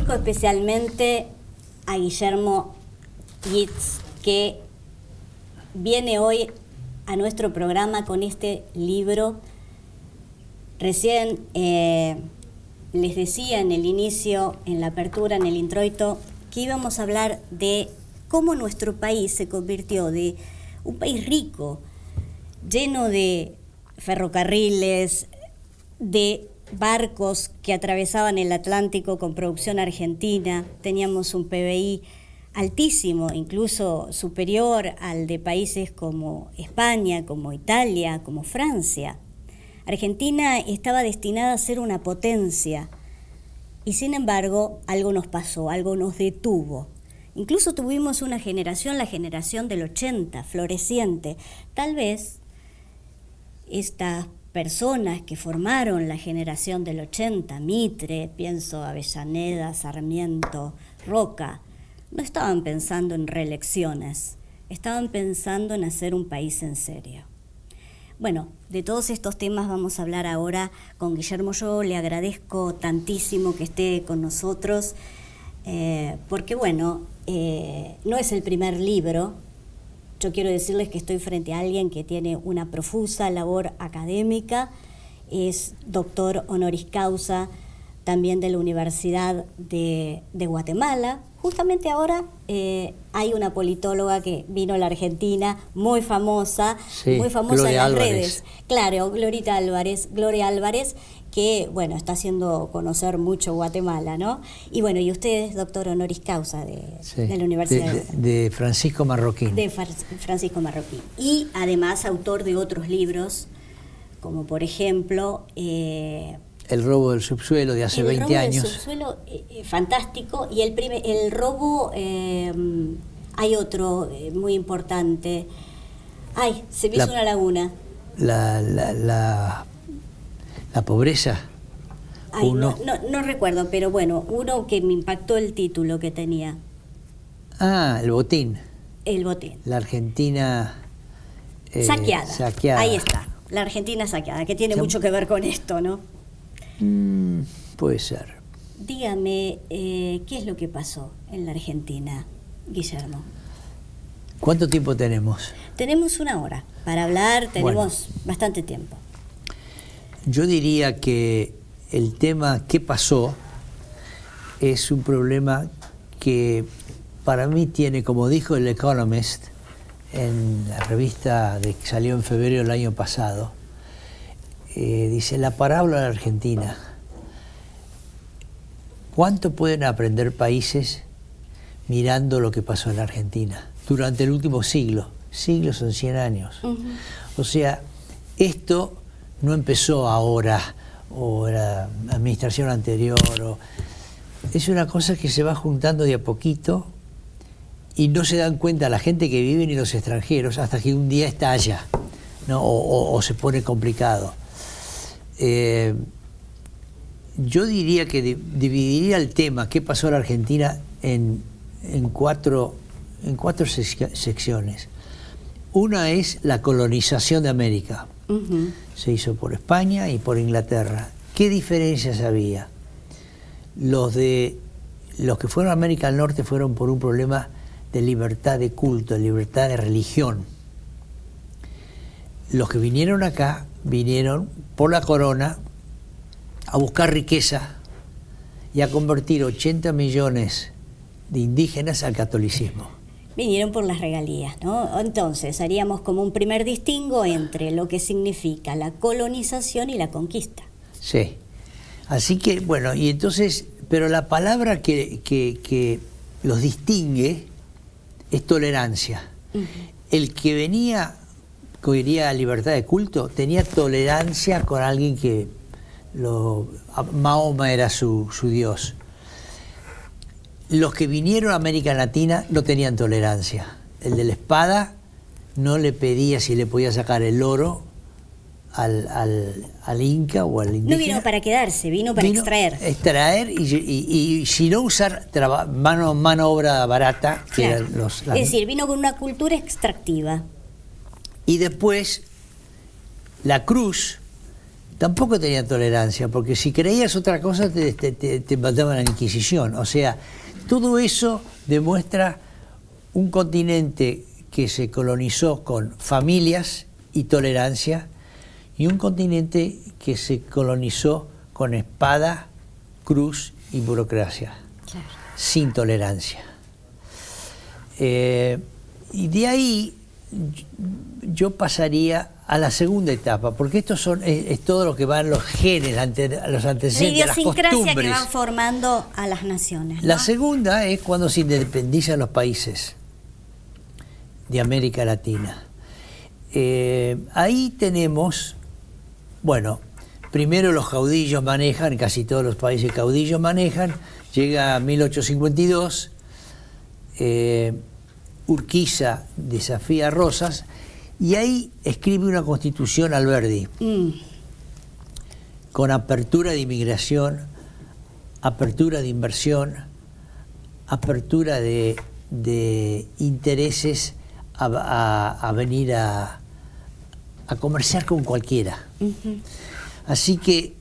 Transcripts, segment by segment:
dedico especialmente a Guillermo Yitz, que viene hoy a nuestro programa con este libro. Recién les decía en el inicio, en la apertura, en el introito, que íbamos a hablar de cómo nuestro país se convirtió de un país rico, lleno de ferrocarriles, de barcos que atravesaban el Atlántico con producción argentina. Teníamos un PBI altísimo, incluso superior al de países como España, como Italia, como Francia. Argentina estaba destinada a ser una potencia y sin embargo algo nos pasó, algo nos detuvo. Incluso tuvimos una generación, la generación del 80, floreciente. Tal vez estas personas que formaron la generación del 80, Mitre, pienso Avellaneda, Sarmiento, Roca, no estaban pensando en reelecciones, estaban pensando en hacer un país en serio. Bueno, de todos estos temas vamos a hablar ahora con Guillermo. Yo le agradezco tantísimo que esté con nosotros, porque bueno, no es el primer libro. Yo quiero decirles que estoy frente a alguien que tiene una profusa labor académica, es doctor honoris causa también de la Universidad de Guatemala. Justamente ahora hay una politóloga que vino a la Argentina, muy famosa, sí, muy famosa Gloria en las Álvarez. redes. Claro, Gloria Álvarez, que bueno, está haciendo conocer mucho Guatemala, ¿no? Y bueno, y usted es doctor honoris causa de la Universidad de Francisco Marroquín. De Francisco Marroquín. Y además autor de otros libros, como por ejemplo... El robo del subsuelo de hace 20 años. El robo del subsuelo, fantástico. Y el robo, hay otro muy importante. Ay, se me hizo una laguna. La pobreza. Ay, no recuerdo, pero bueno, uno que me impactó el título que tenía. Ah, el botín. El botín. La Argentina saqueada. Ahí está, la Argentina saqueada, que tiene mucho que ver con esto, ¿no? Puede ser. Dígame, ¿qué es lo que pasó en la Argentina, Guillermo? ¿Cuánto tiempo tenemos? Tenemos una hora para hablar, tenemos bastante tiempo. Yo diría que el tema ¿qué pasó? Es un problema que para mí tiene, como dijo el Economist en la revista que salió en febrero del año pasado, dice la parábola de la Argentina. ¿Cuánto pueden aprender países mirando lo que pasó en la Argentina durante el último siglo? Siglos son 100 años. O sea, esto no empezó ahora o la administración anterior. Es una cosa que se va juntando de a poquito y no se dan cuenta la gente que vive ni los extranjeros hasta que un día estalla, ¿no? o se pone complicado. Yo diría que dividiría el tema ¿qué pasó en la Argentina? en cuatro secciones. Una es la colonización de América. Se hizo por España y por Inglaterra. ¿Qué diferencias había? Los que fueron a América del Norte fueron por un problema de libertad de culto, de libertad de religión. Los que vinieron acá vinieron por la corona a buscar riqueza y a convertir 80 millones de indígenas al catolicismo. Vinieron por las regalías, ¿no? Entonces haríamos como un primer distingo entre lo que significa la colonización y la conquista. Sí. Así que, bueno, y entonces, pero la palabra que los distingue es tolerancia. El que venía, que diría libertad de culto, tenía tolerancia con alguien que Mahoma era su Dios. Los que vinieron a América Latina no tenían tolerancia. El de la espada no le pedía si le podía sacar el oro al inca o al indígena. No vino para quedarse, vino para extraer. Extraer y si no usar mano obra barata. Claro. Que es decir, vino con una cultura extractiva. Y después la cruz, tampoco tenían tolerancia, porque si creías otra cosa te mandaban a la Inquisición. O sea, todo eso demuestra un continente que se colonizó con familias y tolerancia, y un continente que se colonizó con espada, cruz y burocracia, claro, sin tolerancia. Y de ahí yo pasaría a la segunda etapa, porque esto es todo lo que van los genes, los antecedentes, las costumbres que van formando a las naciones, ¿no? La segunda es cuando se independizan los países de América Latina. Ahí tenemos, bueno, primero los caudillos manejan, casi todos los países caudillos manejan, llega 1852, Urquiza desafía a Rosas, y ahí escribe una constitución Alberdi, con apertura de inmigración, apertura de inversión, apertura de intereses a venir a comerciar con cualquiera. Así que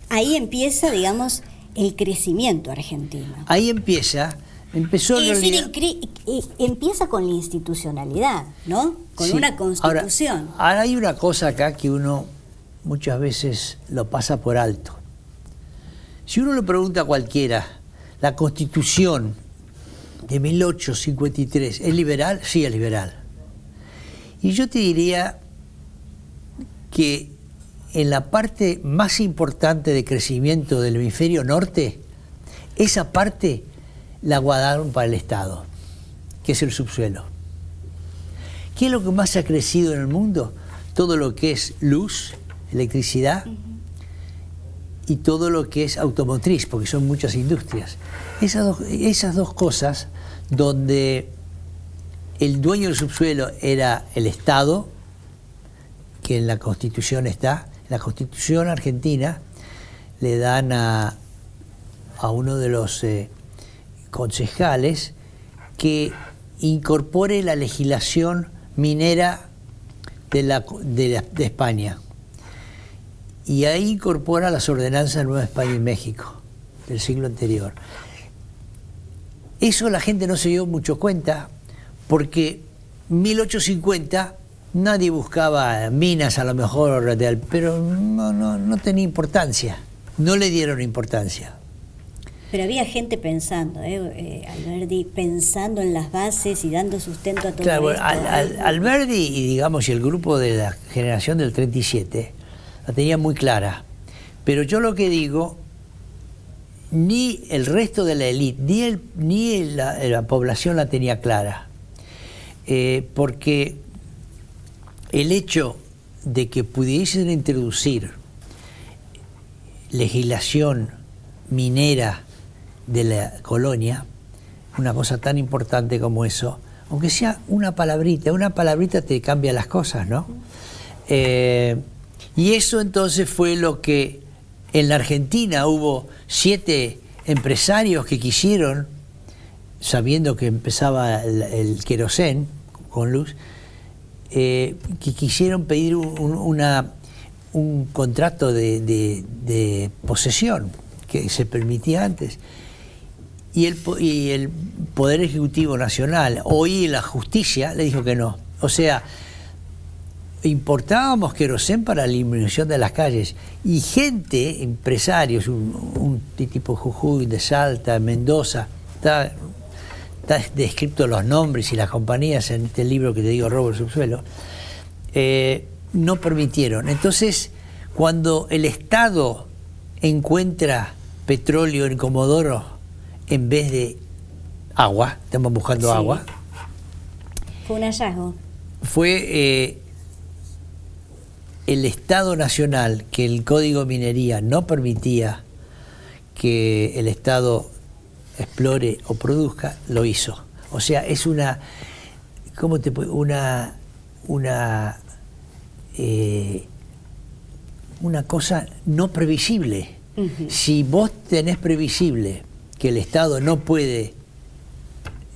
ahí empieza, digamos, el crecimiento argentino. Ahí empezó en realidad. Empieza con la institucionalidad, ¿no? Con una constitución. Ahora hay una cosa acá que uno muchas veces lo pasa por alto. Si uno le pregunta a cualquiera, ¿la Constitución de 1853 es liberal? Sí, es liberal. Y yo te diría que en la parte más importante de crecimiento del hemisferio norte, esa parte la guardaron para el Estado, que es el subsuelo. ¿Qué es lo que más ha crecido en el mundo? Todo lo que es luz, electricidad, y todo lo que es automotriz, porque son muchas industrias. Esas dos cosas, donde el dueño del subsuelo era el Estado, que en la Constitución está, en la Constitución argentina le dan a uno de los concejales que incorpore la legislación minera de España. Y ahí incorpora las ordenanzas de Nueva España y México, del siglo anterior. Eso la gente no se dio mucho cuenta, porque 1850 nadie buscaba minas, a lo mejor, pero no tenía importancia, no le dieron importancia. Pero había gente pensando, Alberdi, pensando en las bases y dando sustento a todo claro, esto. Alberdi y el grupo de la generación del 37 la tenía muy clara. Pero yo lo que digo, ni el resto de la élite, ni la población la tenía clara. Porque el hecho de que pudiesen introducir legislación minera de la colonia, una cosa tan importante como eso, aunque sea una palabrita te cambia las cosas, ¿no? Y eso entonces fue lo que en la Argentina hubo 7 empresarios que quisieron, sabiendo que empezaba el querosén con luz, que quisieron pedir un contrato de posesión que se permitía antes. Y el Poder Ejecutivo Nacional, hoy la justicia, le dijo que no. O sea, importábamos querosén para la iluminación de las calles. Y gente, empresarios, un tipo Jujuy, de Salta, Mendoza, está descrito los nombres y las compañías en este libro que te digo, Robo el Subsuelo, no permitieron. Entonces, cuando el Estado encuentra petróleo en Comodoro en vez de agua, estamos buscando agua. Fue un hallazgo. Fue el Estado Nacional, que el Código de Minería no permitía que el Estado explore o produzca, lo hizo. O sea, es una cosa no previsible. Si vos tenés previsible que el Estado no puede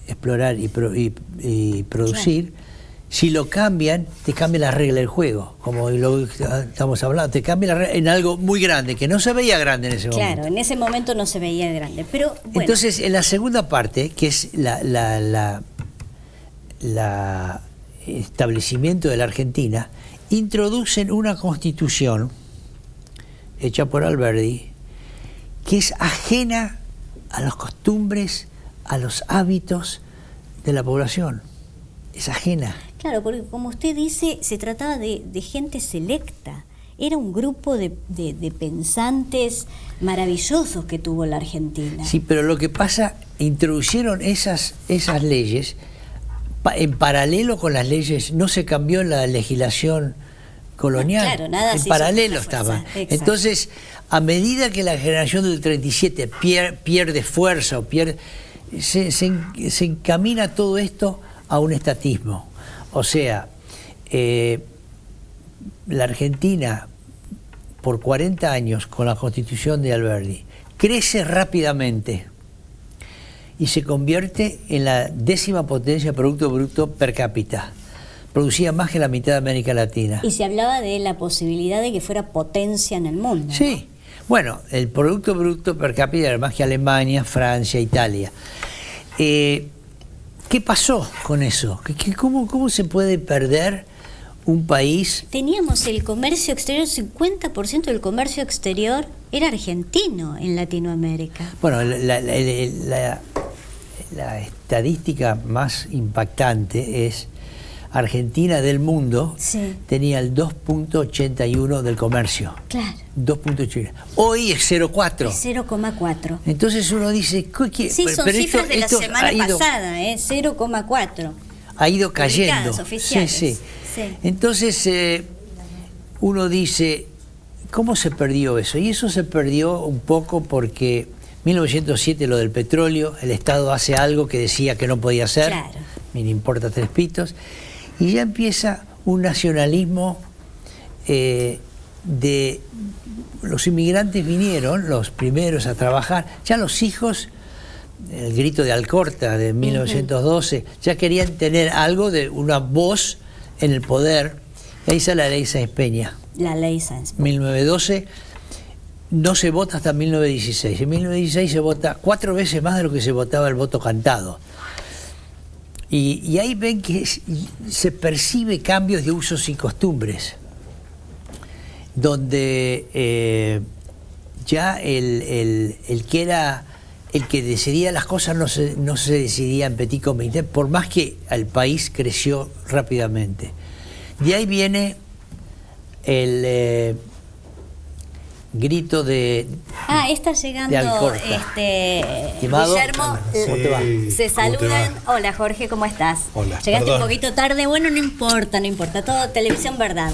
explorar y producir, claro, Si lo cambian, te cambia la regla del juego, como lo estamos hablando, te cambia la regla en algo muy grande, que no se veía grande en ese momento. Claro, en ese momento no se veía grande, pero bueno. Entonces, en la segunda parte, que es la establecimiento de la Argentina, introducen una constitución hecha por Alberdi, que es ajena a las costumbres, a los hábitos de la población. Es ajena. Claro, porque como usted dice, se trataba de gente selecta. Era un grupo de pensantes maravillosos que tuvo la Argentina. Sí, pero lo que pasa, introducieron esas leyes en paralelo con las leyes, no se cambió la legislación colonial, no, claro, nada en paralelo estaba. Entonces, a medida que la generación del 37 pierde fuerza o se encamina todo esto a un estatismo. O sea, la Argentina, por 40 años, con la Constitución de Alberdi, crece rápidamente y se convierte en la 10ª potencia de Producto Bruto per cápita. Producía más que la mitad de América Latina. Y se hablaba de la posibilidad de que fuera potencia en el mundo. Sí. ¿No? Bueno, el Producto Bruto per cápita era más que Alemania, Francia, Italia. ¿Qué pasó con eso? ¿Cómo se puede perder un país? Teníamos el comercio exterior, 50% del comercio exterior era argentino en Latinoamérica. Bueno, la estadística más impactante es Argentina del mundo, sí, tenía el 2.81 del comercio. Claro. 2.81. Hoy es 0.4. Es 0,4. Entonces uno dice... Sí, son cifras de la semana pasada, 0,4. Ha ido cayendo. Oficiales. Sí. Entonces uno dice, ¿cómo se perdió eso? Y eso se perdió un poco porque 1907 lo del petróleo, el Estado hace algo que decía que no podía hacer, claro, me importa tres pitos, y ya empieza un nacionalismo de los inmigrantes vinieron, los primeros a trabajar, ya los hijos, el grito de Alcorta de 1912, ya querían tener algo de una voz en el poder, y ahí sale la ley Sáenz Peña. La ley Sáenz Peña. 1912, no se vota hasta 1916. En 1916 se vota 4 veces más de lo que se votaba el voto cantado. Y ahí ven que se percibe cambios de usos y costumbres, donde ya el que decidía las cosas no se decidía en petit comité, por más que el país creció rápidamente. De ahí viene el grito de... está llegando Guillermo. ¿Cómo te va? Se saludan. Hola Jorge, ¿cómo estás? Hola. Llegaste Perdón. un poquito tarde, bueno, no importa, todo televisión verdad.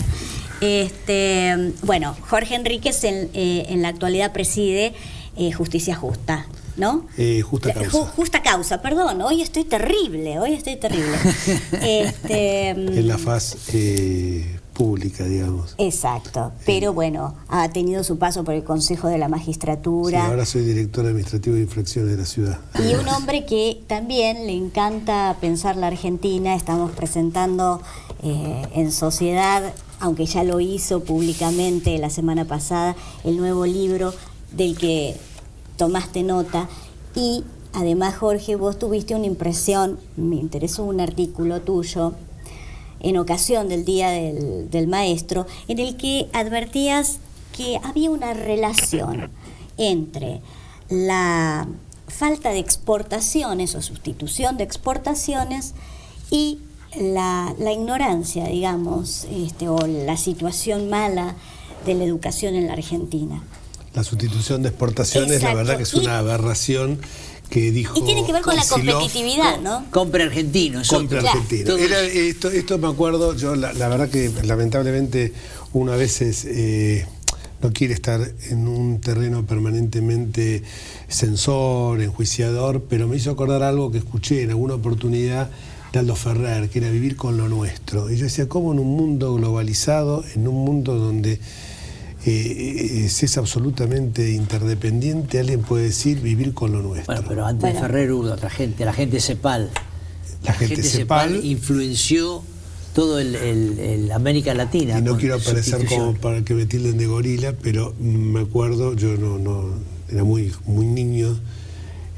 Bueno, Jorge Enríquez en la actualidad preside Justicia Justa, ¿no? Justa Causa. Justa Causa, perdón, hoy estoy terrible. En la faz pública, digamos. Exacto, pero bueno, ha tenido su paso por el Consejo de la Magistratura. Sí, ahora soy director administrativo de infracciones de la ciudad. Y un hombre que también le encanta pensar la Argentina. Estamos presentando en sociedad, aunque ya lo hizo públicamente la semana pasada, el nuevo libro del que tomaste nota. Y además, Jorge, vos tuviste una impresión, me interesó un artículo tuyo en ocasión del Día del Maestro, en el que advertías que había una relación entre la falta de exportaciones o sustitución de exportaciones y la ignorancia, digamos, o la situación mala de la educación en la Argentina. La sustitución de exportaciones, Exacto. la verdad que es una aberración que dijo... Y tiene que ver con la Silov. competitividad, ¿no? Compre argentino. Compre Claro. argentino. Esto me acuerdo, yo la verdad que lamentablemente uno a veces no quiere estar en un terreno permanentemente censor, enjuiciador, pero me hizo acordar algo que escuché en alguna oportunidad de Aldo Ferrer, que era vivir con lo nuestro. Y yo decía, ¿cómo en un mundo globalizado, en un mundo donde se es absolutamente interdependiente, alguien puede decir vivir con lo nuestro? Bueno, pero antes de Ferrer hubo otra gente, la gente Cepal. La gente Cepal influenció todo el América Latina. Y no con quiero parecer como para que me tilden de gorila, pero me acuerdo, yo no era muy niño,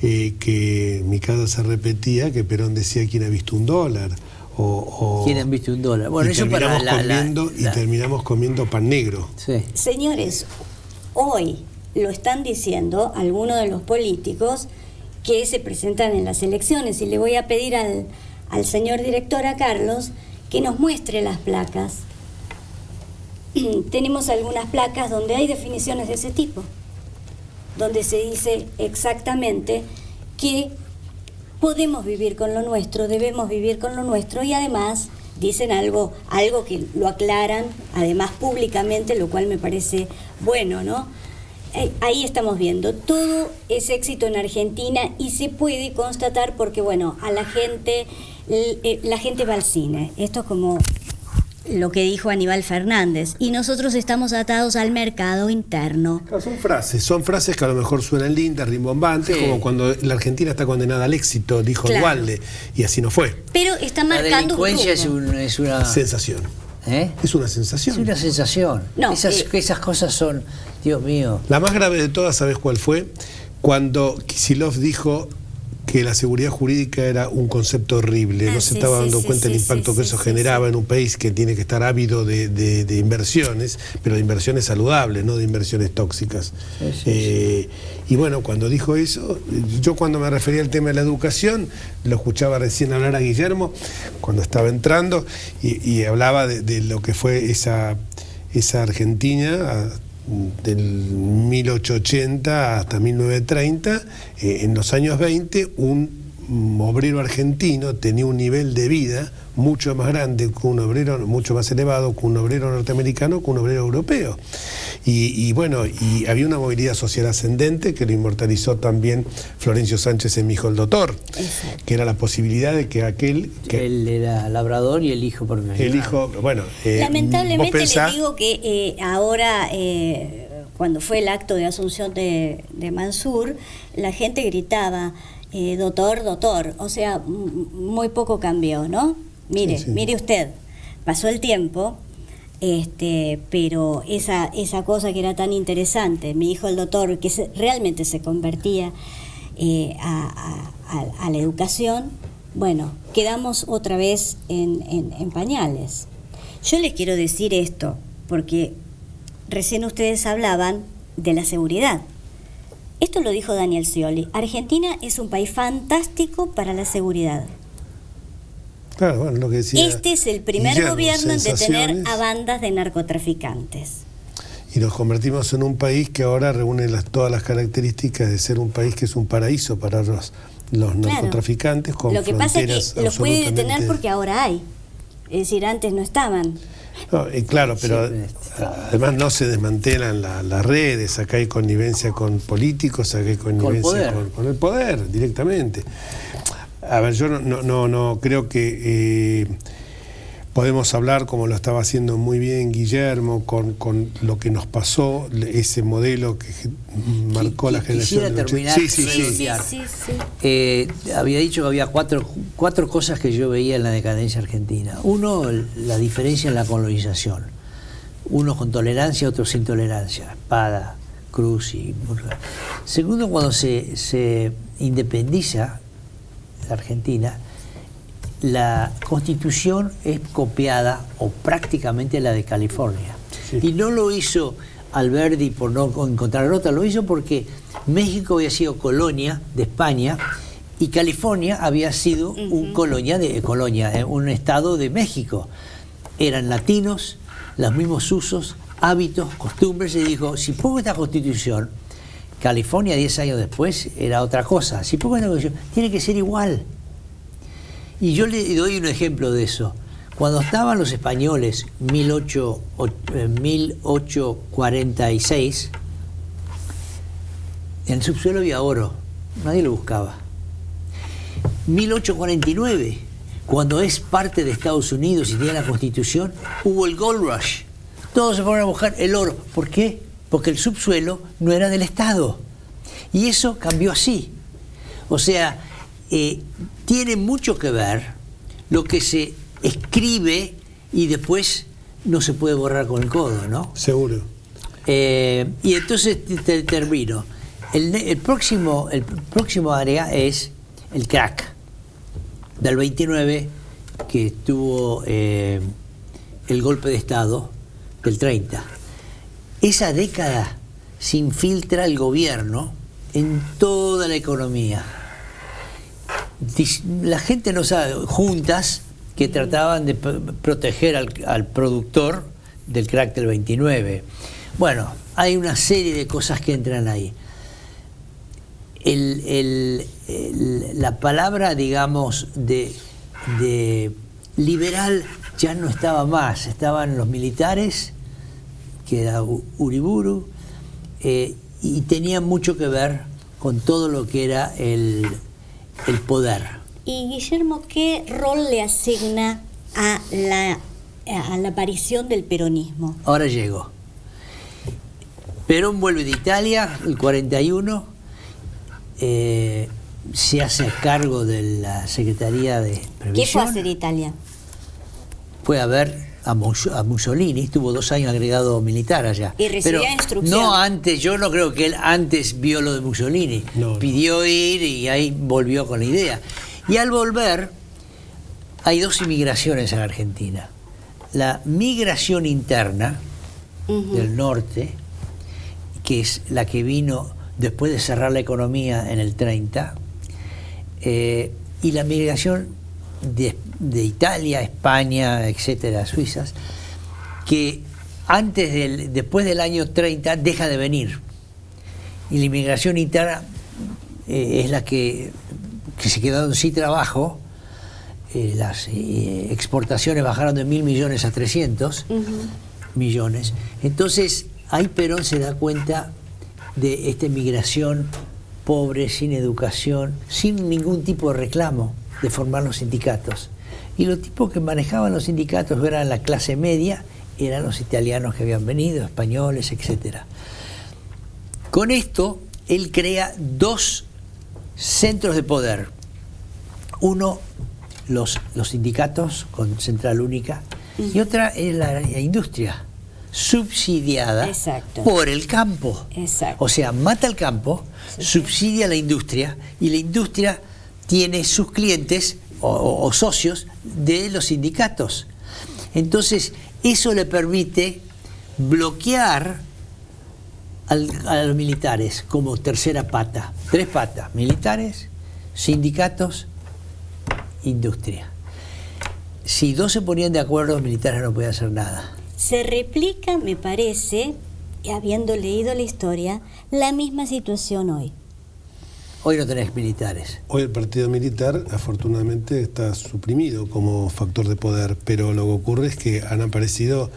que en mi casa se repetía que Perón decía: ¿quién ha visto un dólar? ¿Quién ha visto un dólar? Bueno, y eso terminamos comiendo pan negro. Sí. Señores, hoy lo están diciendo algunos de los políticos que se presentan en las elecciones, y le voy a pedir al señor director, a Carlos, que nos muestre las placas. Tenemos algunas placas donde hay definiciones de ese tipo, donde se dice exactamente que podemos vivir con lo nuestro, debemos vivir con lo nuestro, y además dicen algo que lo aclaran, además públicamente, lo cual me parece bueno, ¿no? Ahí estamos viendo, todo es éxito en Argentina, y se puede constatar porque, bueno, a la gente va al cine. Esto es como lo que dijo Aníbal Fernández, y nosotros estamos atados al mercado interno. Claro, son frases que a lo mejor suenan lindas, rimbombantes, sí, como cuando la Argentina está condenada al éxito, dijo Duhalde, y así no fue. Pero está marcando la delincuencia es una sensación. Es una sensación. Es una sensación. No, esas cosas son, Dios mío. La más grave de todas, ¿sabes cuál fue? Cuando Kicillof dijo que la seguridad jurídica era un concepto horrible, no se estaba dando cuenta del impacto que eso generaba en un país que tiene que estar ávido de inversiones, pero de inversiones saludables, no de inversiones tóxicas. Y bueno, cuando dijo eso, yo cuando me refería al tema de la educación, lo escuchaba recién hablar a Guillermo, cuando estaba entrando, y hablaba de lo que fue esa Argentina del 1880 hasta 1930, en los años 20, un obrero argentino tenía un nivel de vida mucho más grande que un obrero, mucho más elevado que un obrero norteamericano, que un obrero europeo. Y bueno, y había una movilidad social ascendente que lo inmortalizó también Florencio Sánchez en Mi hijo el doctor, que era la posibilidad de que aquel... Él era labrador y el hijo por medio. El hijo, bueno... lamentablemente les digo que ahora... cuando fue el acto de asunción de Mansur, la gente gritaba doctor, doctor, o sea, muy poco cambió, ¿no? Mire usted, pasó el tiempo, pero esa cosa que era tan interesante, Mi hijo el doctor, que realmente se convertía a la educación, bueno, quedamos otra vez en pañales. Yo les quiero decir esto, porque recién ustedes hablaban de la seguridad. Esto lo dijo Daniel Scioli. Argentina es un país fantástico para la seguridad. Claro, bueno, lo que decía este es el primer gobierno en detener a bandas de narcotraficantes. Y nos convertimos en un país que ahora reúne todas las características de ser un país que es un paraíso para los narcotraficantes. Con lo que pasa es que los puede detener porque ahora hay. Es decir, antes no estaban. No, claro, pero además no se desmantelan las redes, acá hay connivencia con políticos, acá hay connivencia con el poder directamente. A ver, yo no creo que podemos hablar, como lo estaba haciendo muy bien Guillermo, con lo que nos pasó, ese modelo que marcó la generación del 80. Había dicho que había cuatro cosas que yo veía en la decadencia argentina. Uno, la diferencia en la colonización. Unos con tolerancia, otros sin tolerancia. Espada, cruz y burga. Segundo, cuando se independiza la Argentina, la Constitución es copiada o prácticamente la de California. Sí. Y no lo hizo Alberdi por no encontrar otra, lo hizo porque México había sido colonia de España y California había sido un un estado de México. Eran latinos, los mismos usos, hábitos, costumbres, y dijo, si pongo esta Constitución, California 10 años después era otra cosa, si pongo esta Constitución, tiene que ser igual. Y yo le doy un ejemplo de eso. Cuando estaban los españoles, 1846, en el subsuelo había oro, nadie lo buscaba. 1849, cuando es parte de Estados Unidos y tiene la Constitución, hubo el Gold Rush. Todos se fueron a buscar el oro. ¿Por qué? Porque el subsuelo no era del Estado. Y eso cambió así. O sea, tiene mucho que ver lo que se escribe y después no se puede borrar con el codo, ¿no? Seguro. Y entonces te termino. El próximo área es el crack del 29, que tuvo el golpe de Estado del 30. Esa década se infiltra el gobierno en toda la economía. La gente no sabe, juntas que trataban de proteger al productor del crack del 29. Bueno, hay una serie de cosas que entran ahí. La palabra, digamos, de liberal ya no estaba más, estaban los militares, que era Uriburu, y tenía mucho que ver con todo lo que era el poder. Y Guillermo, ¿qué rol le asigna a la aparición del peronismo? Ahora llego. Perón vuelve de Italia, el 41, se hace cargo de la Secretaría de Previsión. ¿Qué fue a hacer Italia? Fue a ver a Mussolini, estuvo 2 años agregado militar allá. Y recibía instrucciones. No antes, yo no creo que él antes vio lo de Mussolini. No. Pidió ir y ahí volvió con la idea. Y al volver, hay 2 inmigraciones en Argentina. La migración interna del norte, que es la que vino después de cerrar la economía en el 30, y la migración de Italia, España, etcétera, Suizas, que después del año 30 deja de venir. Y la inmigración interna es la que se quedaron sin trabajo. Las exportaciones bajaron de 1.000 millones a 300 millones. Entonces, ahí Perón se da cuenta de esta inmigración pobre, sin educación, sin ningún tipo de reclamo, de formar los sindicatos. Y los tipos que manejaban los sindicatos eran la clase media, eran los italianos que habían venido, españoles, etcétera. Con esto, él crea 2 centros de poder. Uno, los sindicatos con central única, y otra es la industria, subsidiada por el campo. Exacto. O sea, mata el campo, subsidia la industria, y la industria tiene sus clientes o socios de los sindicatos. Entonces, eso le permite bloquear a los militares como tercera pata. 3 patas: militares, sindicatos, industria. Si 2 se ponían de acuerdo, los militares no podían hacer nada. Se replica, me parece, habiendo leído la historia, la misma situación hoy. Hoy no tenés militares. Hoy el partido militar, afortunadamente, está suprimido como factor de poder, pero lo que ocurre es que han aparecido,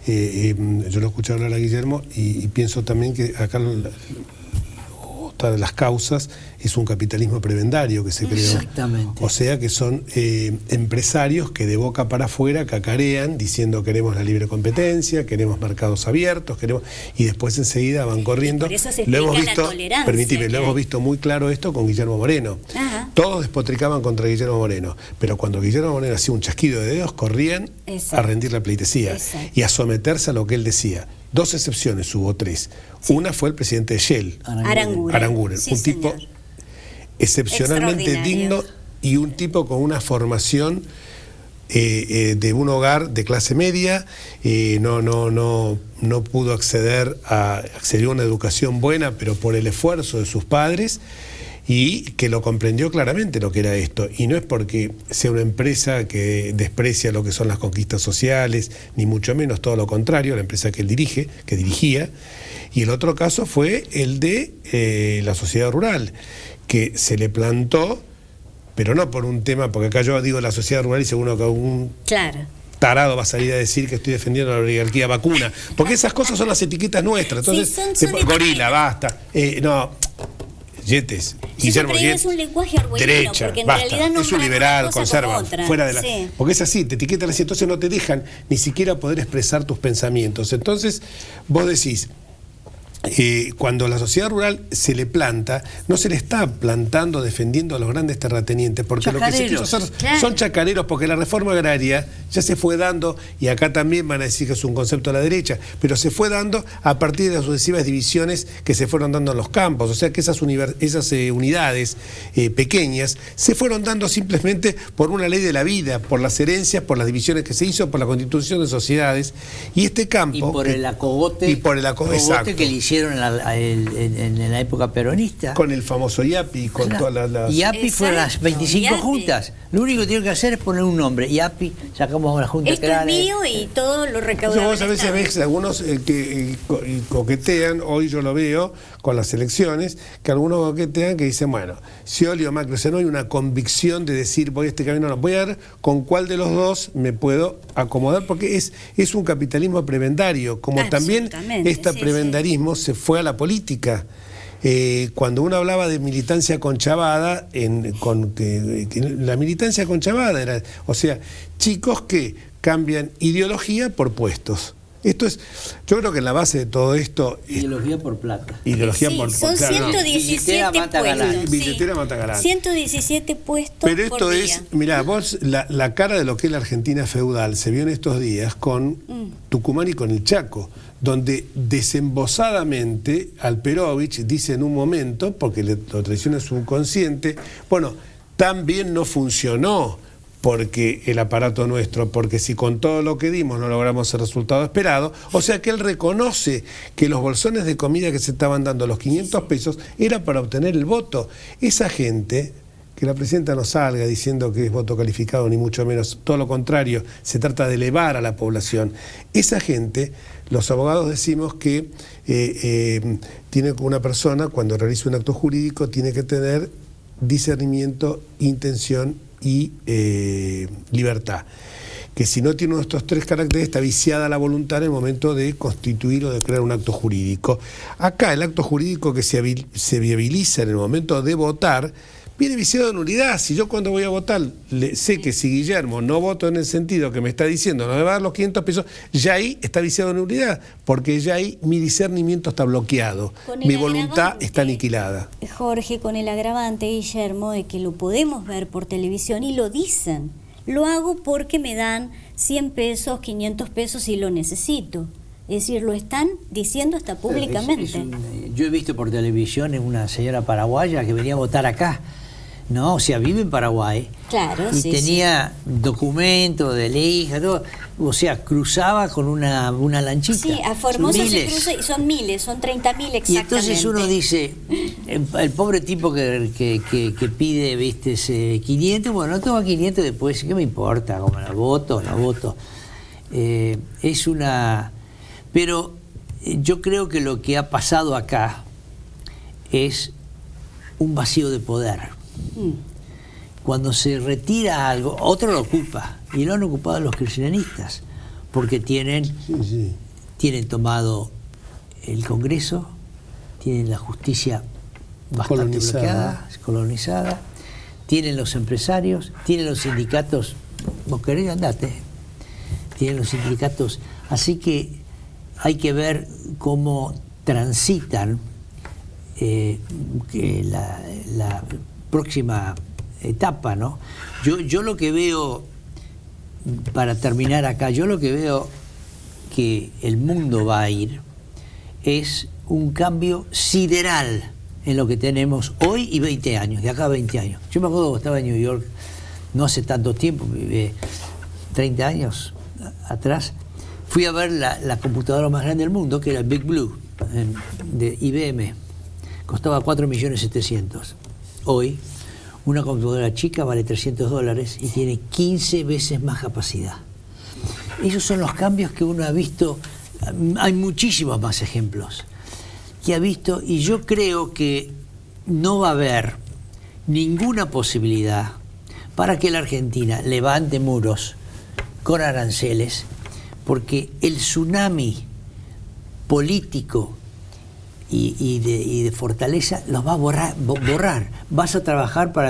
yo lo escuché hablar a Guillermo, y pienso también que acá otra de las causas es un capitalismo prebendario que se creó. Exactamente. O sea que son empresarios que de boca para afuera cacarean diciendo queremos la libre competencia, queremos mercados abiertos, y después enseguida van corriendo. Y por eso se lo hemos explica visto, la tolerancia. permitime, lo hemos visto muy claro esto con Guillermo Moreno. Ajá. Todos despotricaban contra Guillermo Moreno, pero cuando Guillermo Moreno hacía un chasquido de dedos, corrían a rendir la pleitesía y a someterse a lo que él decía. 2 excepciones hubo, 3. Sí. Una fue el presidente de Shell, Aranguren, sí, un tipo señor, excepcionalmente digno y un tipo con una formación de un hogar de clase media, no pudo acceder a una educación buena, pero por el esfuerzo de sus padres, y que lo comprendió claramente lo que era esto. Y no es porque sea una empresa que desprecia lo que son las conquistas sociales, ni mucho menos, todo lo contrario, la empresa que él dirigía. Y el otro caso fue el de la sociedad rural, que se le plantó, pero no por un tema, porque acá yo digo la sociedad rural y seguro que un tarado va a salir a decir que estoy defendiendo la oligarquía vacuna, porque esas cosas son las etiquetas nuestras. Entonces, gorila, basta. No, Yetes, Guillermo Yetes, es un lenguaje argüelino, derecha, porque en basta, realidad no es un liberal, conserva, fuera de la... Sí. Porque es así, te etiquetan así, entonces no te dejan ni siquiera poder expresar tus pensamientos. Entonces, vos decís, cuando la sociedad rural se le planta, no se le está plantando defendiendo a los grandes terratenientes, porque lo que se quiso hacer son chacareros, porque la reforma agraria ya se fue dando, y acá también van a decir que es un concepto de la derecha, pero se fue dando a partir de las sucesivas divisiones que se fueron dando en los campos. O sea que esas unidades pequeñas se fueron dando simplemente por una ley de la vida, por las herencias, por las divisiones que se hizo, por la constitución de sociedades. Y este campo... Y por el acogote, exacto, que le hicieron en la época peronista. Con el famoso IAPI, con todas las... IAPI fueron las 25 IAPI. juntas. Lo único que tienen que hacer es poner un nombre. IAPI, sacamos una junta Esto es mío y todo lo recaudado. Vos a veces ves algunos que coquetean, hoy yo lo veo con las elecciones, que algunos coquetean que dicen, bueno, Scioli o Macri, o sea, no hay una convicción de decir voy a este camino, no, voy a ver con cuál de los dos me puedo acomodar, porque es un capitalismo prebendario, como también este prebendarismo se fue a la política. Cuando uno hablaba de militancia conchavada, la militancia conchavada era, o sea, chicos que cambian ideología por puestos. Esto es, yo creo que en la base de todo esto... Ideología por plata. Ideología sí, por son plata. 117 puestos. Billetera mata galán. 117 puestos. Pero esto por es, día. mirá, vos, la cara de lo que es la Argentina feudal se vio en estos días con Tucumán y con el Chaco, donde desembosadamente Alperovich dice en un momento, porque lo traiciona su subconsciente, bueno, tan bien no funcionó porque el aparato nuestro, porque si con todo lo que dimos no logramos el resultado esperado, o sea que él reconoce que los bolsones de comida que se estaban dando, los 500 pesos, era para obtener el voto. Esa gente, que la presidenta no salga diciendo que es voto calificado, ni mucho menos, todo lo contrario, se trata de elevar a la población. Esa gente, los abogados decimos que tiene una persona, cuando realiza un acto jurídico, tiene que tener discernimiento, intención y libertad. Que si no tiene uno de estos tres caracteres, está viciada la voluntad en el momento de constituir o de crear un acto jurídico. Acá el acto jurídico que se viabiliza en el momento de votar viene viciado de nulidad. Si yo cuando voy a votar sé que si Guillermo no voto en el sentido que me está diciendo no me va a dar los 500 pesos, ya ahí está viciado de nulidad, porque ya ahí mi discernimiento está bloqueado, mi voluntad está aniquilada. Jorge, con el agravante, Guillermo, de que lo podemos ver por televisión y lo dicen. Lo hago porque me dan 100 pesos, 500 pesos y lo necesito. Es decir, lo están diciendo hasta públicamente. Yo he visto por televisión una señora paraguaya que venía a votar acá. No, o sea, vive en Paraguay. Claro, y sí, tenía documento de la hija, todo. O sea, cruzaba con una lanchita. Sí, a Formosa se cruza y son miles, son 30.000 exactamente. Y entonces uno dice, el pobre tipo que pide, viste, 500, bueno, no tengo 500, después, ¿qué me importa? Como la voto, no voto. Es una... Pero yo creo que lo que ha pasado acá es un vacío de poder. Cuando se retira algo, otro lo ocupa, y lo han ocupado los kirchneristas, porque tienen tomado el Congreso, tienen la justicia bastante colonizada, tienen los empresarios, tienen los sindicatos, vos querés, andate, tienen los sindicatos, así que hay que ver cómo transitan la próxima etapa, ¿no? Yo lo que veo, para terminar acá, yo lo que veo que el mundo va a ir es un cambio sideral en lo que tenemos hoy y 20 años, de acá a 20 años. Yo me acuerdo que estaba en New York no hace tanto tiempo, 30 años atrás, fui a ver la computadora más grande del mundo, que era el Big Blue, de IBM. Costaba $4.700.000. Hoy, una computadora chica vale $300 y tiene 15 veces más capacidad. Esos son los cambios que uno ha visto. Hay muchísimos más ejemplos que ha visto, y yo creo que no va a haber ninguna posibilidad para que la Argentina levante muros con aranceles, porque el tsunami político y de fortaleza los va a borrar. Vas a trabajar te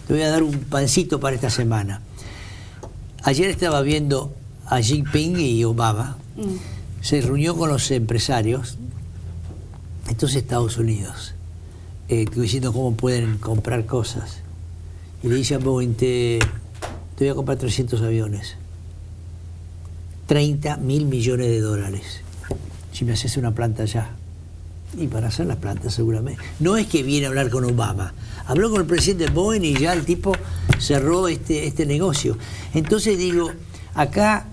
voy a dar un pancito para esta semana. Ayer estaba viendo a Jinping y Obama, se reunió con los empresarios, entonces Estados Unidos, diciendo cómo pueden comprar cosas. Y le dice a Boeing, te voy a comprar 300 aviones. 30.000 millones de dólares. Si me haces una planta allá. Y para hacer las plantas seguramente. No es que viene a hablar con Obama. Habló con el presidente Boeing y ya el tipo cerró este negocio. Entonces digo, acá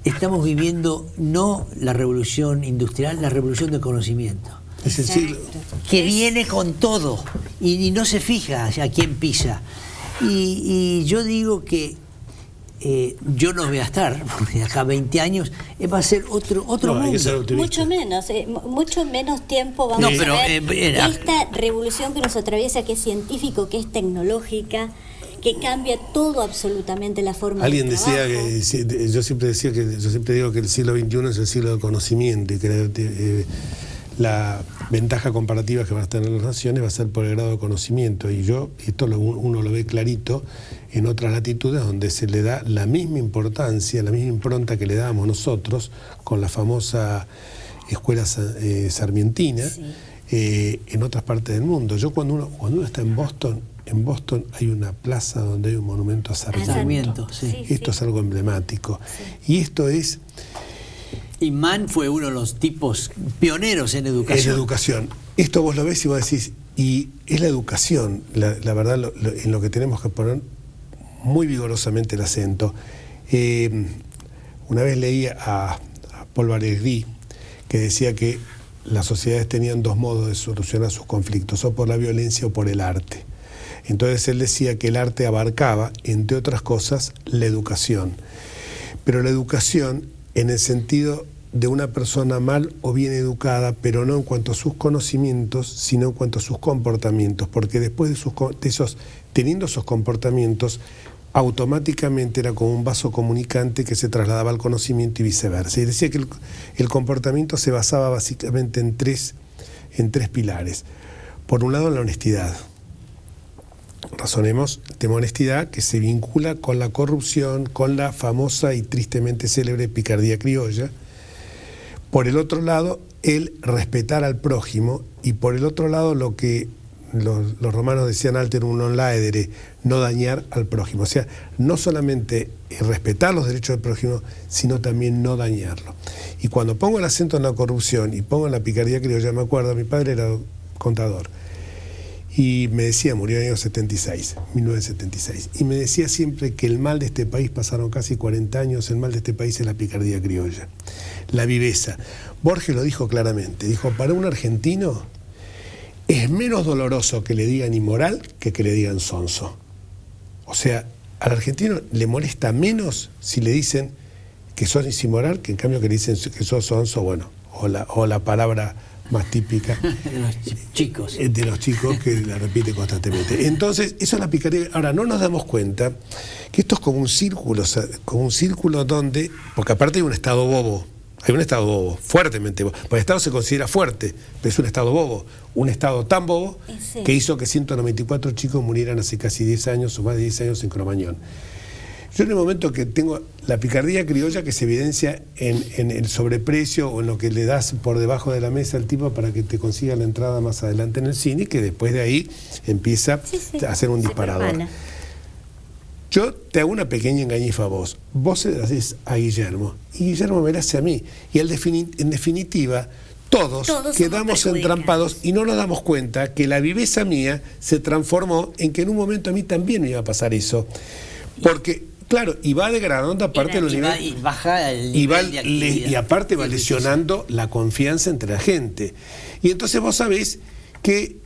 estamos viviendo no la revolución industrial, la revolución del conocimiento. Es el siglo. Que viene con todo y no se fija a quién pisa. Y yo digo que yo no voy a estar, porque acá 20 años va a ser otro mundo. Hay que ser optimista. Mucho menos tiempo vamos No, pero, a ver esta revolución que nos atraviesa, que es científico, que es tecnológica, que cambia todo absolutamente la forma Alguien de trabajo. decía que yo siempre digo que el siglo XXI es el siglo del conocimiento y que la ventaja comparativa que van a tener las naciones va a ser por el grado de conocimiento, y esto uno lo ve clarito en otras latitudes donde se le da la misma importancia, la misma impronta que le dábamos nosotros con la famosa escuela sarmientina. Sí. En otras partes del mundo. Yo cuando uno está en Boston hay una plaza donde hay un monumento a Sarmiento. Sí. Esto es algo emblemático. Sí. Y esto es... Y Mann fue uno de los tipos pioneros en educación. En educación. Esto vos lo ves y vos decís, y es la educación, la verdad, en lo que tenemos que poner muy vigorosamente el acento. Una vez leí a Paul Valéry que decía que las sociedades tenían dos modos de solucionar sus conflictos, o por la violencia o por el arte. Entonces él decía que el arte abarcaba, entre otras cosas, la educación. Pero la educación en el sentido de una persona mal o bien educada, pero no en cuanto a sus conocimientos, sino en cuanto a sus comportamientos, porque después teniendo esos comportamientos, automáticamente era como un vaso comunicante que se trasladaba al conocimiento y viceversa. Y decía que el comportamiento se basaba básicamente en tres pilares. Por un lado, en la honestidad. Razonemos el tema de honestidad, que se vincula con la corrupción, con la famosa y tristemente célebre picardía criolla. Por el otro lado, el respetar al prójimo, y por el otro lado lo que los romanos decían alterum non laedere, no dañar al prójimo. O sea, no solamente respetar los derechos del prójimo, sino también no dañarlo. Y cuando pongo el acento en la corrupción y pongo en la picardía criolla, me acuerdo, mi padre era contador. Y me decía, murió en el año 1976, y me decía siempre que el mal de este país, pasaron casi 40 años, el mal de este país es la picardía criolla, la viveza. Borges lo dijo claramente, dijo, para un argentino es menos doloroso que le digan inmoral que le digan sonso. O sea, al argentino le molesta menos si le dicen que sos inmoral, que en cambio que le dicen que sos sonso, bueno, o la palabra más típica de los chicos. De los chicos, que la repite constantemente. Entonces, eso es la picardía. Ahora, no nos damos cuenta que esto es como un círculo donde, porque aparte hay un estado bobo, fuertemente bobo, porque el estado se considera fuerte, pero es un estado bobo, un estado tan bobo que hizo que 194 chicos murieran hace casi 10 años o más de 10 años en Cromañón. Yo en el momento que tengo la picardía criolla que se evidencia en el sobreprecio o en lo que le das por debajo de la mesa al tipo para que te consiga la entrada más adelante en el cine, que después de ahí empieza a hacer un disparador. Yo te hago una pequeña engañifa a vos. Vos se la haces a Guillermo y Guillermo me la hace a mí. Y en definitiva, todos quedamos entrampados y no nos damos cuenta que la viveza mía se transformó en que en un momento a mí también me iba a pasar eso. Porque... Claro, y va degradando aparte los niveles. Y baja el nivel de actividad. Y aparte va lesionando la confianza entre la gente. Y entonces vos sabés que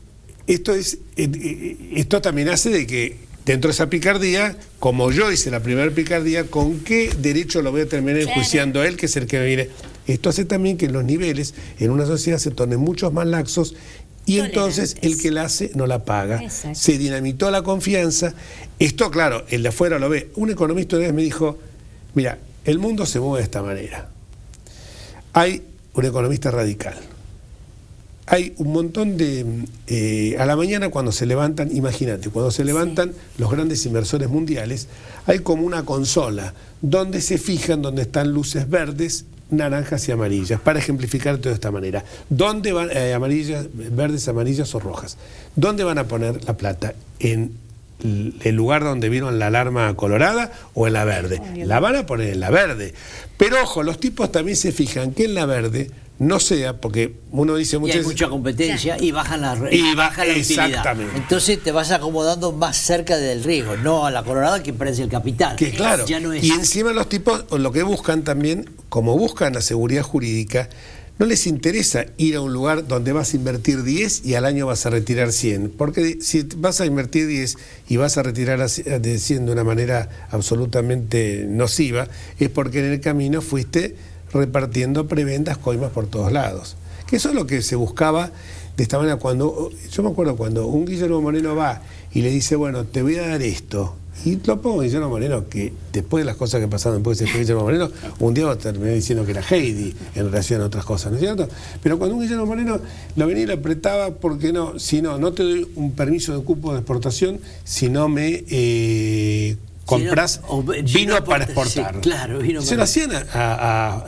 esto también hace de que dentro de esa picardía, como yo hice la primera picardía, ¿con qué derecho lo voy a terminar enjuiciando a él, que es el que me viene? Esto hace también que los niveles en una sociedad se tornen muchos más laxos. Y entonces el que la hace no la paga. Exacto. Se dinamitó la confianza. Esto, claro, el de afuera lo ve. Un economista una vez me dijo, mira, el mundo se mueve de esta manera. Hay un economista radical. Hay un montón de... a la mañana cuando se levantan, imagínate, cuando se levantan los grandes inversores mundiales, hay como una consola donde se fijan donde están luces verdes, naranjas y amarillas, para ejemplificar de toda esta manera. ¿Dónde van verdes, amarillas o rojas? ¿Dónde van a poner la plata? En el lugar donde vieron la alarma colorada o en la verde. La van a poner en la verde. Pero ojo, los tipos también se fijan que en la verde no sea, porque uno dice muchas veces... hay mucha competencia y baja la utilidad. Exactamente. Entonces te vas acomodando más cerca del riesgo, no a la colorada que parece el capital. Que claro, ya no es... y encima los tipos lo que buscan también, como buscan la seguridad jurídica, no les interesa ir a un lugar donde vas a invertir 10 y al año vas a retirar 100. Porque si vas a invertir 10 y vas a retirar de 100 de una manera absolutamente nociva, es porque en el camino fuiste repartiendo prebendas, coimas por todos lados. Que eso es lo que se buscaba de esta manera. Yo me acuerdo cuando un Guillermo Moreno va y le dice, bueno, te voy a dar esto. Y lo pongo Guillermo Moreno, que después de las cosas que pasaron después de Guillermo Moreno, un día terminé diciendo que era Heidi en relación a otras cosas, ¿no es cierto? Pero cuando un Guillermo Moreno lo venía y lo apretaba, porque no, si no te doy un permiso de cupo de exportación, si no me compras vino para exportar. Sí, claro, vino se lo hacían a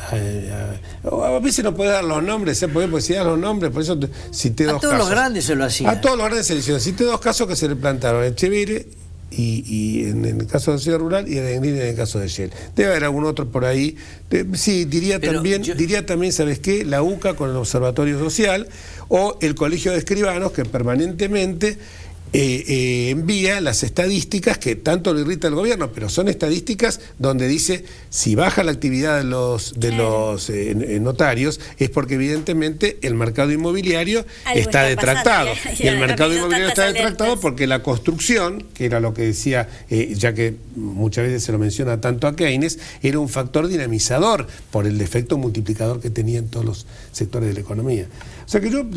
veces no podés dar los nombres, ¿sabes? Porque si das los nombres, por eso cité dos casos. A todos los grandes se lo hacían. A todos los grandes se lo hicieron. Cité dos casos que se le plantaron, Echeverre y en el caso de la ciudad rural y en el caso de Shell. Debe haber algún otro por ahí. Sí, diría también, ¿sabes qué? La UCA con el Observatorio Social o el Colegio de Escribanos que permanentemente envía las estadísticas que tanto le irrita al gobierno, pero son estadísticas donde dice si baja la actividad de los notarios es porque evidentemente el mercado inmobiliario está detractado. Y el mercado inmobiliario está detractado porque la construcción, que era lo que decía, ya que muchas veces se lo menciona tanto a Keynes, era un factor dinamizador por el efecto multiplicador que tenía en todos los sectores de la economía. O sea que lo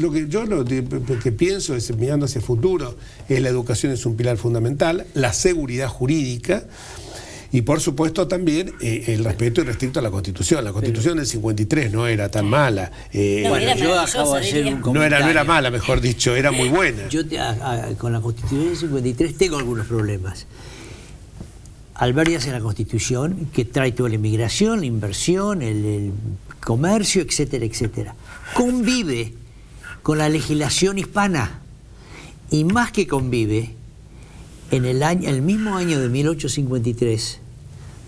que pienso es, mirando hacia el futuro, la educación es un pilar fundamental, la seguridad jurídica y por supuesto también el respeto irrestricto a la Constitución. La Constitución del 53 no era tan mala. Yo acabo de hacer un comentario. No era mala, mejor dicho, era muy buena. Yo con la Constitución del 53 tengo algunos problemas. Albergas en la Constitución, que trae toda la inmigración, la inversión, el comercio, etcétera, etcétera. Convive con la legislación hispana. Y más que convive, en el mismo año de 1853,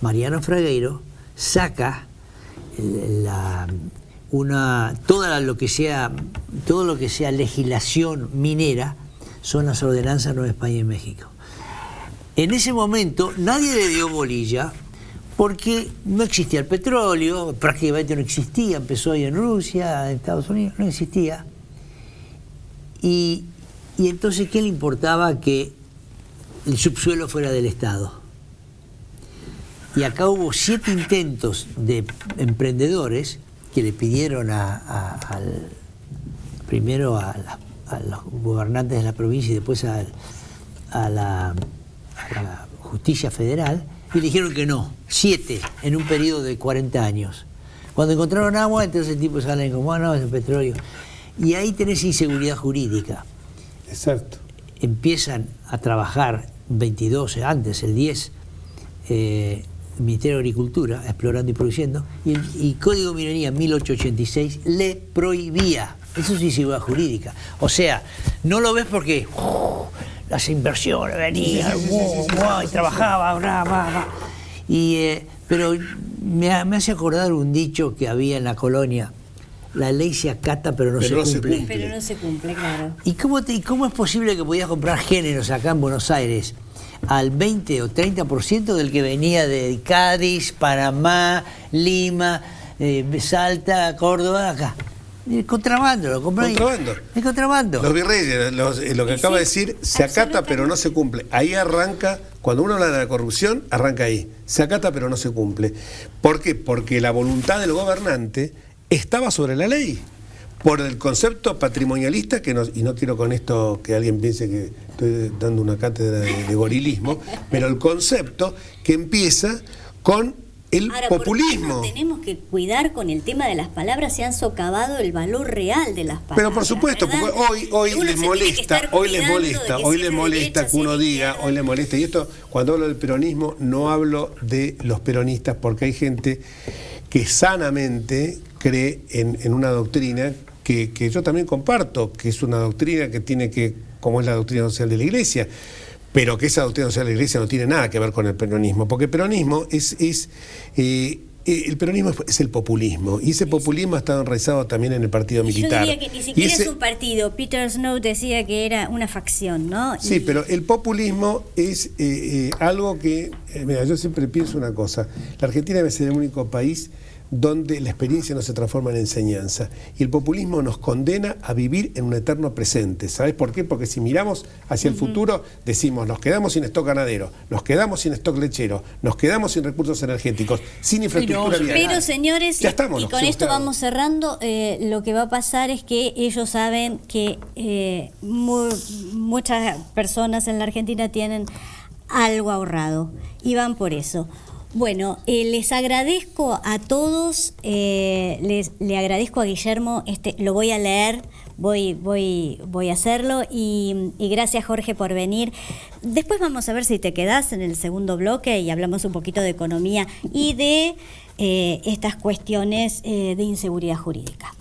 Mariano Fragueiro saca todo lo que sea legislación minera, son las ordenanzas Nueva España y México. En ese momento nadie le dio bolilla porque no existía el petróleo, prácticamente no existía, empezó ahí en Rusia, en Estados Unidos, no existía. Y entonces, ¿qué le importaba que el subsuelo fuera del Estado? Y acá hubo 7 intentos de emprendedores que le pidieron primero a los gobernantes de la provincia y después a la justicia federal, y le dijeron que no, 7 en un periodo de 40 años. Cuando encontraron agua, entonces el tipo salen como, no, es el petróleo. Y ahí tenés inseguridad jurídica. Exacto. Empiezan a trabajar 22, antes, el 10, el Ministerio de Agricultura, explorando y produciendo, y Código de Minería 1886 le prohibía. Eso es inseguridad jurídica. O sea, no lo ves porque las inversiones venían, y trabajaba, pero me hace acordar un dicho que había en la colonia: la ley se acata pero no se cumple. Pero no se cumple, claro. ¿Y cómo es posible que podías comprar géneros acá en Buenos Aires al 20 o 30% del que venía de Cádiz, Panamá, Lima, Salta, Córdoba, acá? El contrabando, lo compran. El contrabando. Los virreyes, lo que acaba de decir, se acata pero no se cumple. Ahí arranca, cuando uno habla de la corrupción, arranca ahí. Se acata pero no se cumple. ¿Por qué? Porque la voluntad del gobernante estaba sobre la ley. Por el concepto patrimonialista, y no quiero con esto que alguien piense que estoy dando una cátedra de gorilismo, pero el concepto que empieza con el populismo. ¿Por qué no tenemos que cuidar con el tema de las palabras? Se han socavado el valor real de las palabras. Pero por supuesto, ¿verdad? Porque hoy les molesta que uno diga, hoy les molesta. Y esto, cuando hablo del peronismo, no hablo de los peronistas, porque hay gente que sanamente cree en una doctrina que yo también comparto, que es una doctrina que tiene que, como es la doctrina social de la Iglesia. pero que esa doctrina social de la Iglesia no tiene nada que ver con el peronismo, porque el peronismo el peronismo es el populismo, y ese populismo ha estado enraizado también en el partido militar. Yo diría que ni siquiera es un partido. Peter Snow decía que era una facción, ¿no? Sí, pero el populismo es algo que, mira, yo siempre pienso una cosa: la Argentina debe ser el único país donde la experiencia no se transforma en enseñanza, y el populismo nos condena a vivir en un eterno presente. ¿Sabes por qué? Porque si miramos hacia el futuro, decimos, nos quedamos sin stock ganadero, nos quedamos sin stock lechero, nos quedamos sin recursos energéticos, sin infraestructura vial. Pero señores, ya estamos, y con esto vamos cerrando, lo que va a pasar es que ellos saben que muchas personas en la Argentina tienen algo ahorrado y van por eso. Bueno, les agradezco a todos, le agradezco a Guillermo, lo voy a leer, voy a hacerlo, y gracias, Jorge, por venir. Después vamos a ver si te quedás en el segundo bloque y hablamos un poquito de economía y de estas cuestiones de inseguridad jurídica.